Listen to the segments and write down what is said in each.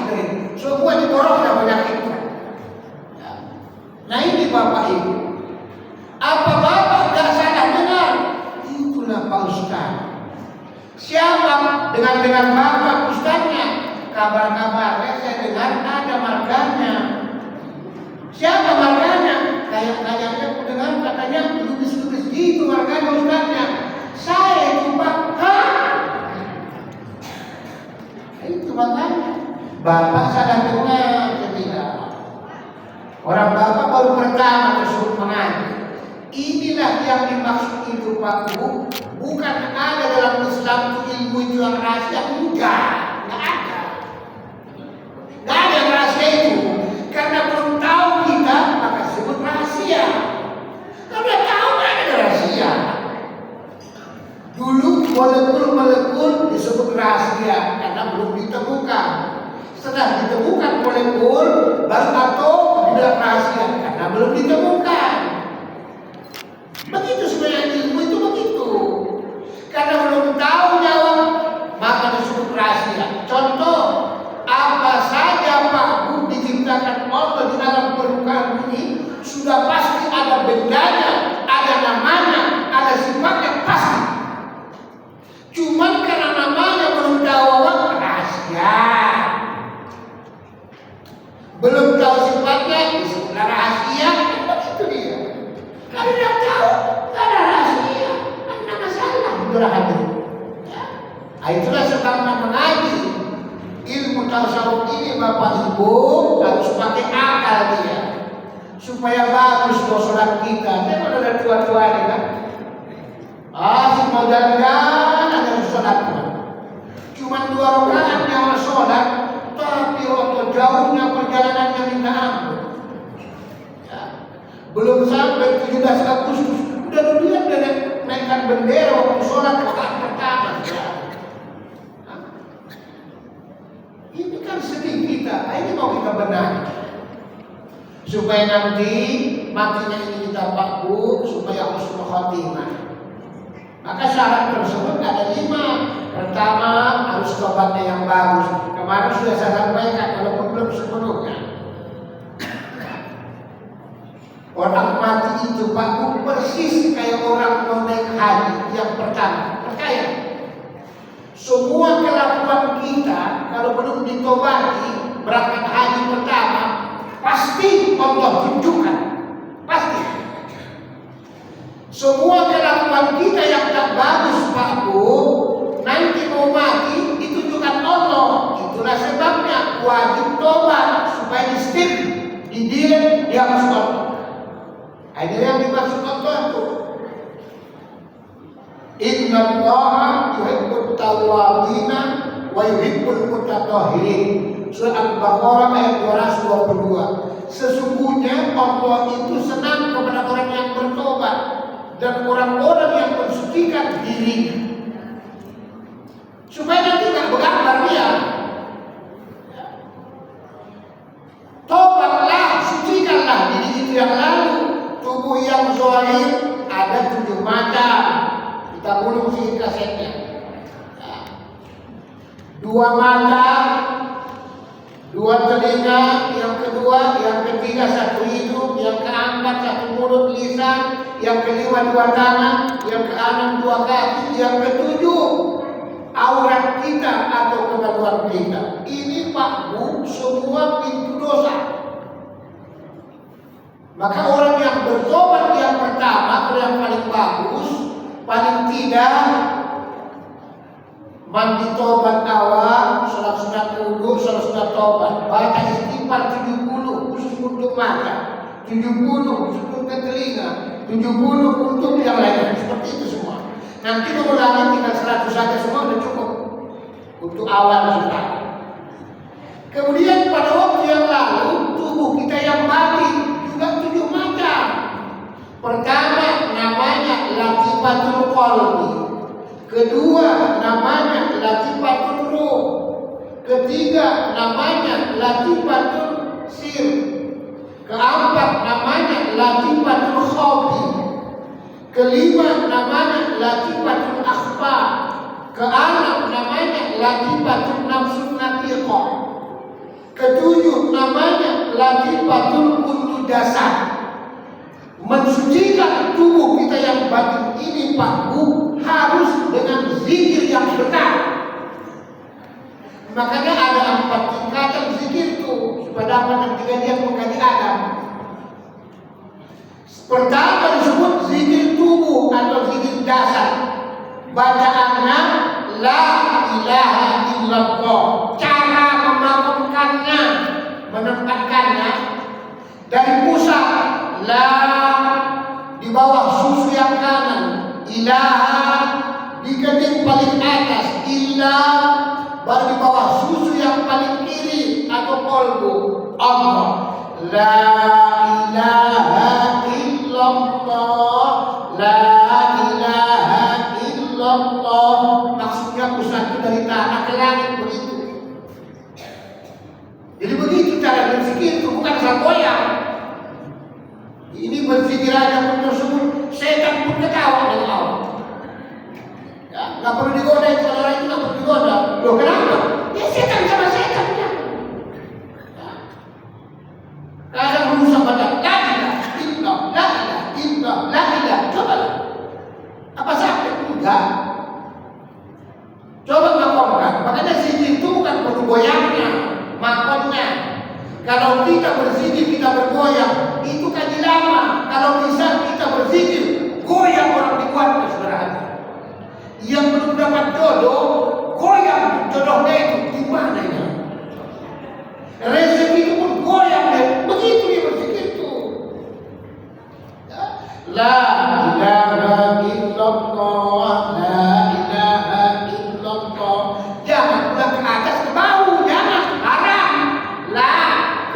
kita ini. Semua diborong penyakitnya. Ya. Nah ini Bapak Ibu. Apa Bapak nggak salah dengar? Itulah Pak Ustaz. Siapa dengan Bapak Ustaznya? Kabar-kabarnya saya dengar ada marganya. Siapa marganya? Kayaknya aku dengar katanya lubis-lubis gitu marganya Ustaznya. Saya itu Pak. Itu makanya Bapak sadar dengar tidak. Orang Bapak baru pertama tersebut mengaji. Inilah yang dimaksud itu Pak Bu. Bukan ada dalam Islam itu ilmu itu yang rahasia. Enggak ada. Enggak ada yang rahasia itu. Karena belum tahu kita maka sebut rahasia. Karena tahu nggak ada rahasia. Dulu molekul disebut rahasia karena belum ditemukan. Setelah ditemukan molekul baru atom dibilang rahasia karena belum ditemukan. Begitu sebenarnya ilmu itu begitu. Karena belum tahu jawab maka disebut rahasia. Contoh, apa saja Pak Bu diciptakan Allah di alam permukaan bumi sudah pasti ada bendanya, ada namanya, ada sifatnya pasti. Cuman karena namanya belum tahu rahasia. Belum tahu sifatnya disebutlah rahasia. Begitu dia. Kalau tidak tahu, tidak ada rahasia. Ada masalah. Itulah hadir. Ya. Itulah sebabnya mengaji ilmu tasawuf ini Bapak Ibu harus pakai akal dia supaya bagus sholat kita. Saya kalau ada tua-tua nih kan. Mau jalan-jalan ada sholat. Cuma 2 rakaat nyawa sholat, tapi waktu jauhnya perjalanannya minta ampun. Ya. Belum sampai 17 Agustus, udah duluan dia naikkan bendera waktu sholat rakaat pertama. Ya. Nah. Ini kan sedih kita, ini mau kita benahi. Supaya nanti matinya ini kita baku, supaya husnul khotimah. Maka syarat tersebut ada 5. Pertama, harus tobatnya yang bagus. Kemarin sudah saya sampaikan, walaupun belum sepenuhnya. Orang mati itu Pak Bu persis kayak orang mau naik haji yang pertama. Percaya? Semua kelakuan kita kalau belum ditobati berangkat haji pertama, pasti Allah tunjukkan. Pasti. Semua kelakuan kita yang tak bagus Pak Bu, nanti mau mati ditunjukkan Allah. Itulah sebabnya wajib tobat supaya di-stip, di-delete, dihapus Allah. Ini yang dimaksud Allah itu. Inna Allaha yuhibbut tawwabina wa yuhibbul mutatahhirin. Surah Al-Baqarah ayat 222. Sesungguhnya Allah itu senang kepada orang yang bertobat dan orang-orang yang mensucikan dirinya, supaya nanti tidak bergambar dia. Tobatlah, sucikanlah diri itu yang lalu. Tubuh yang zahir ada 7 macam. Kita ulung sih kasetnya. 2 mata, 2 telinga, yang kedua, yang ketiga 1 hidung, yang keempat 1 mulut lisan, yang kelima 2 tangan, yang keenam 2 kaki, yang ketujuh aurat kita atau kemaluan kita. Ini Pak Bu semua pintu dosa. Maka orang yang bertobat yang pertama, yang paling bagus, paling tidak mandi tobat awal, sholat sunat wudu, sholat sunat tobat, baca istighfar 70 khusus untuk mata, 70 khusus untuk telinga, 70 untuk yang lain, seperti itu semua. Nanti mengulangi tinggal 100 saja semua sudah cukup untuk awal sudah. Kemudian pada waktu yang lalu tubuh kita yang batin juga 7 macam. Pertama namanya latifatul qalbi. Kedua namanya latifatul ruh. Ketiga namanya latifatul sir. Keempat namanya latifatul khafi. Kelima namanya latifatul akhfa. Keenam namanya latifatul nafsun natiqah. Ketujuh, namanya latifatul qudusah. Mensucikan tubuh kita yang batin ini Pak Bu harus dengan zikir yang benar. Makanya ada 4 tingkatan zikir itu supaya dapat nanti kalian mengkaji Adam. Pertama disebut zikir tubuh atau zikir dasar. Bacaannya la ilaha illallah. Cara memakamkannya, menempatkannya dari pusat la di bawah susu yang kanan, ilaha di kening paling atas, ilah baru di bawah susu yang paling kiri atau kolbu, Allah. La ilaha illallah, la ilaha illallah. Maksudnya pusat itu dari tanah ke langit begitu. Jadi begitu cara berzikir itu, bukan asal goyang. Ini berzikir aja pun tersebut, setan pun ketawa dengan Allah. Ya, nggak perlu digoda itu, kalau orang itu nggak perlu digoda. Loh kenapa? Ya setan sama setan ya. Kadang berusaha pada la ilaha illallah, la ilaha illallah, la ilaha. Coba lah. Apa sakit? Enggak. Coba makomkan. Makanya zikir itu bukan perlu goyangnya, makomnya. Kalau kita berzikir, kita bergoyang, itu kaji lama. Kalau bisa kita berzikir, goyang orang dikuatkan saudara. Yang belum dapat jodoh, goyang jodohnya itu gimana ya? Rezeki itu pun goyang deh. Begitu dia berzikir itu. La ilaha illallah, la ilaha illallah. Jangan pulang ke atas ke bawah, jangan haram. La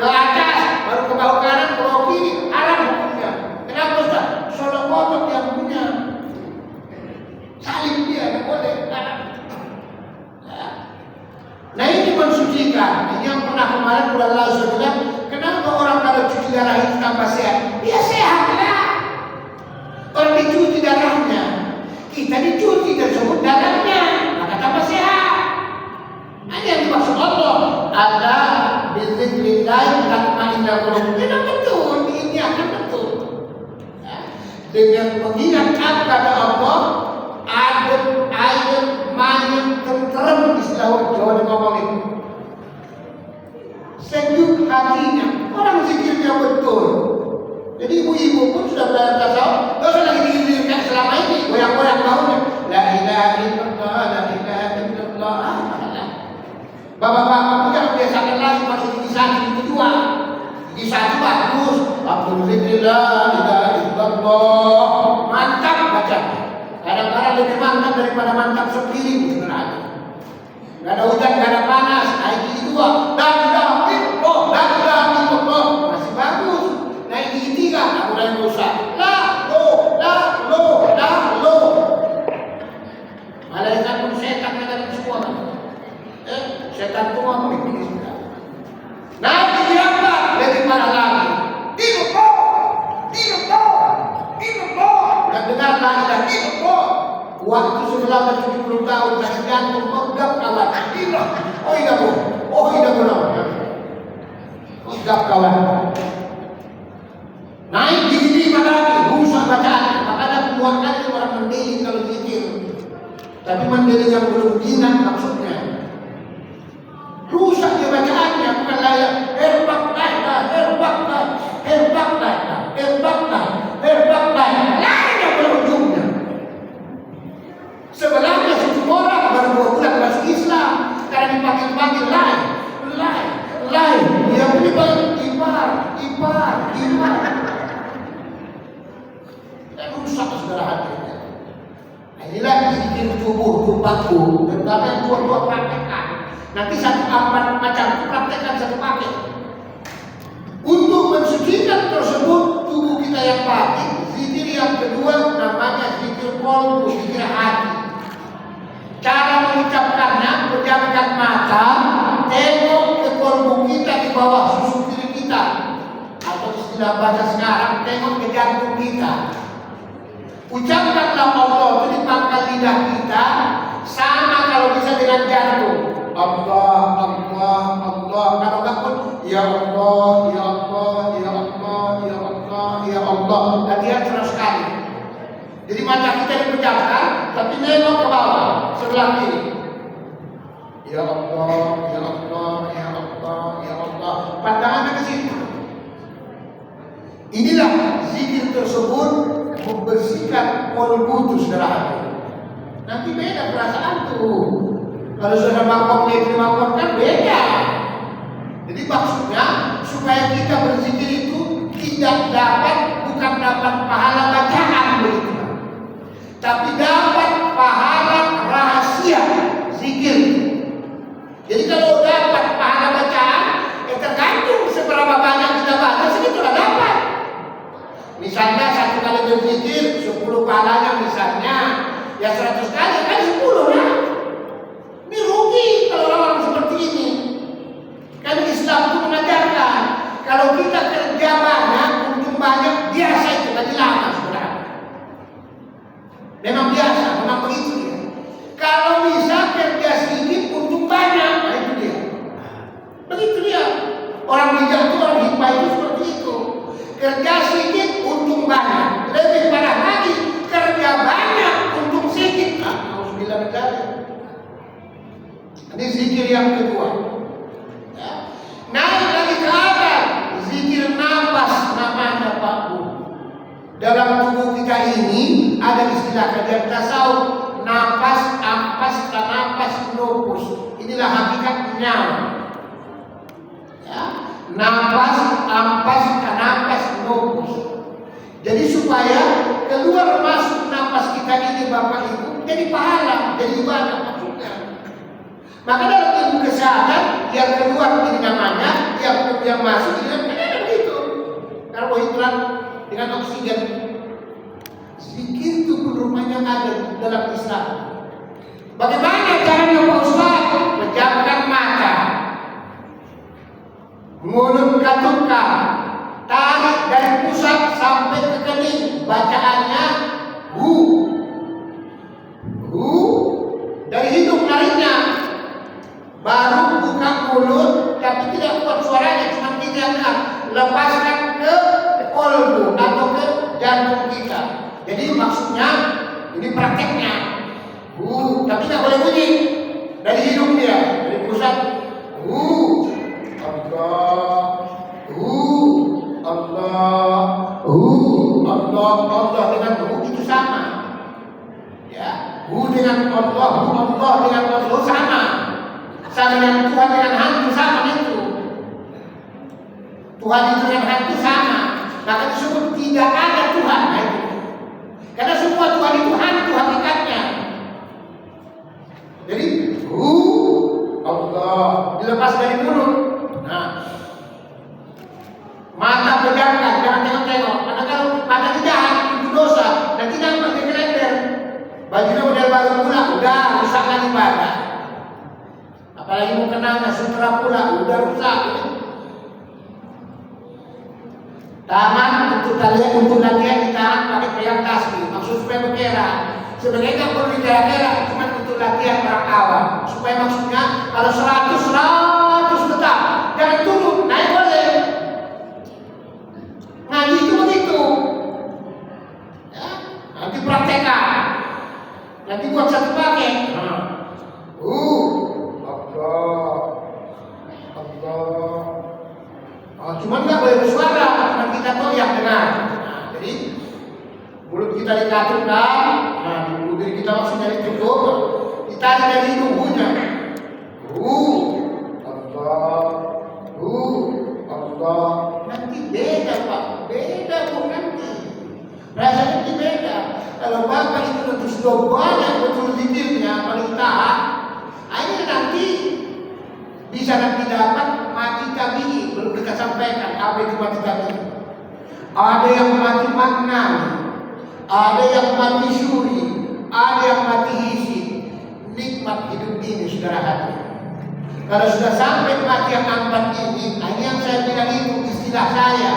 ke atas baru ke bawah kanan ke bawah kiri, haram hukumnya. Kenapa Ustaz? Soal kotor yang punya. Saling dia nggak boleh. Nah ini mensucikan. Yang pernah kemarin bulan lalu saya bilang, kenapa orang kalau cuci darah itu tambah sehat? Ya sehat lah. Orang dicuci darahnya, kita dicuci tersebut darahnya, maka tambah sehat. Hanya yang dimaksud Allah, Allah bizikrillah tatma'innul qulub. Tidak betul, ini akan betul. Dengan mengingat kepada Allah, ayat mayat tenteram, istilah Jawa ngomongin. Sejuk hatinya, orang zikirnya betul. Jadi ibu-ibu pun sudah belajar tasawuf, nggak usah lagi dikir kayak selama ini, goyang-goyang baunya. La ilaha illallah, la ilaha illallah. Bapak-bapak pun jangan biasakan lagi masih gigi satu, gigi dua. Gigi satu bagus, alhamdulillah, la ilaha illallah. Mantap baca. Kadang-kadang lebih mantap daripada mantap sendiri sebenarnya. Gak ada hujan, gak ada panas, naik gigi dua. La ilaha illallah, la ilaha illallah. Masih bagus. Naik gigi tiga, tak mulai rusak. La lo. Malaikat pun setan kata semua. Setan itu apa ini sudah. Naik gigi apa? Lebih parah lagi. Illallah. Dan dengar la ilaha illallah. Waktu sebelah 70 tahun kasih jantung megap kawan. Oh tidak bu. Megap kawan. Naik gigi lagi, rusak bacaan. Makanya keluarkan itu orang mendeli kalau zikir. Tapi mendeli yang belum jinak maksudnya. Rusak dia bacaannya, bukan layak. Herbak lain yang berujungnya. Sebelahnya satu orang baru 2 bulan masuk Islam karena dipanggil lain. Dia punya banyak ipar. Dan rusak saudara hatinya. Nah, inilah zikir tubuh tumpahku. Terutama yang tua-tua praktekkan. Nanti 1 macam itu praktekkan 1 paket. Untuk mensucikan tersebut tubuh kita yang batin, zikir yang kedua namanya zikir qalbu, zikir hati. Cara mengucapkannya, pejamkan mata, tengok ke qalbu kita di bawah susu kiri kita. Atau istilah bahasa sekarang, tengok ke jantung kita. Ucapkanlah Allah itu di pangkal lidah kita, sama kalau bisa dengan jantung. Allah. Kalau enggak pun Ya Allah, ya Allah, ya Allah, ya Allah, ya Allah. Latihan 100 kali. Jadi mata kita dipejamkan, tapi nengok ke bawah sebelah kiri. Ya Allah, ya Allah, ya Allah, ya Allah. Pandangannya ke situ. Inilah zikir tersebut membersihkan kolbu itu saudara hati. Nanti beda perasaan tuh. Kalau sudah makhluk kan beda. Jadi maksudnya supaya kita berzikir itu tidak dapat, bukan dapat pahala bacaan begitu, tapi dapat pahala rahasia zikir. Jadi kalau dapat pahala bacaan, tergantung seberapa banyak kita baca, segitulah dapat. Misalnya 1 kali berzikir 10 pahalanya misalnya, ya 100 kali kan 10 lah. Ini rugi kalau orang-orang seperti ini. Kan Islam itu mengajarkan kalau kita kerja banyak, untung banyak, biasa itu gaji lama sebenarnya. Memang biasa, memang begitu dia. Kalau bisa kerja sedikit, untung banyak, nah itu dia. Begitu dia. Orang bijak itu, orang hikmah itu seperti itu. Kerja sedikit, untung banyak. Lebih parah lagi, kerja banyak, untung sedikit. Harus bilang negara. Ini zikir yang kedua. Ya. Naik lagi ke atas, zikir nafas namanya Pak Bu. Dalam tubuh kita ini ada istilah kajian tasawuf, nafas, ampas, nafas, nufus. Inilah hakikat nyawa. Ya. Nafas, ampas, nafas, nufus. Jadi supaya keluar masuk nafas kita ini Bapak Ibu jadi pahala, jadi ibadah maksudnya. Maka dalam ilmu kesehatan yang keluar ini namanya, yang masuk ini namanya begitu. Karbohidrat dengan oksigen. Zikir itu pun rupanya ada dalam Islam. Bagaimana caranya Pak Ustaz? Pejamkan mata, mulut katupkan, tarik dari pusat sampai ke kening. Bacaannya hu, hu, dari hidung nariknya. Baru buka mulut, tapi tidak kuat suaranya, cuma tidaknya lepaskan ke kolbu atau ke jantung kita. Jadi maksudnya ini prakteknya, tapi tidak boleh bunyi dari hidung dia, dari pusat. Allah, Allah, Allah, Allah dengan itu sama. Ya, dengan Allah dengan Allah sama. Sama dengan Tuhan dengan hantu sama itu. Tuhan itu dengan hantu sama. Maka disebut tidak ada Tuhan. Nah, itu. Karena semua Tuhan itu hantu hakikatnya. Jadi Allah dilepas dari mulut. Nah, mata pejamkan, jangan tengok-tengok. Karena kalau mata jahat itu dosa. Nanti nampak di kalender. Bajunya model baru pula, udah rusak lagi ibadah. Apalagi mau kenalnya sutra pula, udah rusak. Tangan untuk talian, untuk latihan di tangan pakai peyang tasbih, maksud supaya berkera. Sebenarnya nggak perlu dikera-kera, cuma untuk latihan orang awam. Supaya maksudnya kalau 100 tetap, jangan turun, naik boleh. Ngaji itu begitu. Ya, nanti praktekkan, nanti buat satu paket. Allah. Cuman nggak boleh bersuara, cuma kita tahu yang benar. Nah, jadi mulut kita dikatupkan, nah di bibir kita maksudnya ditutup, ditarik dari hidungnya. Allah, Allah. Nanti beda Pak, beda Bu nanti. Rasanya nanti beda. Kalau Bapak itu terus banyak betul zikirnya, paling tahan, ini nanti bisa nanti dapat mati tabi'i. Belum kita sampaikan apa itu mati tabi'i. Ada yang mati makna, ada yang mati syuri, ada yang mati hisi. Nikmat hidup ini saudara hati. Kalau sudah sampai mati yang keempat ini yang saya bilang itu istilah saya.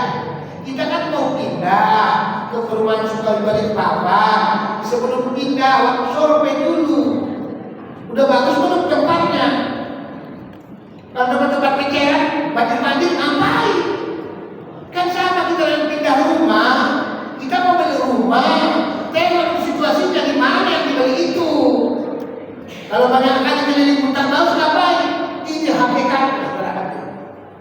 Kita kan mau pindah ke perumahan Sukal Balikpapan. Sebelum pindah, survei dulu. Udah bagus belum tempatnya? Kalau dapat tempat pikiran, banjir-banjir ngapain? Kan sama kita yang pindah rumah, kita mau beli rumah, tengok situasinya di mana yang dibeli itu. Kalau banyak kali keliling hutan laut, kenapa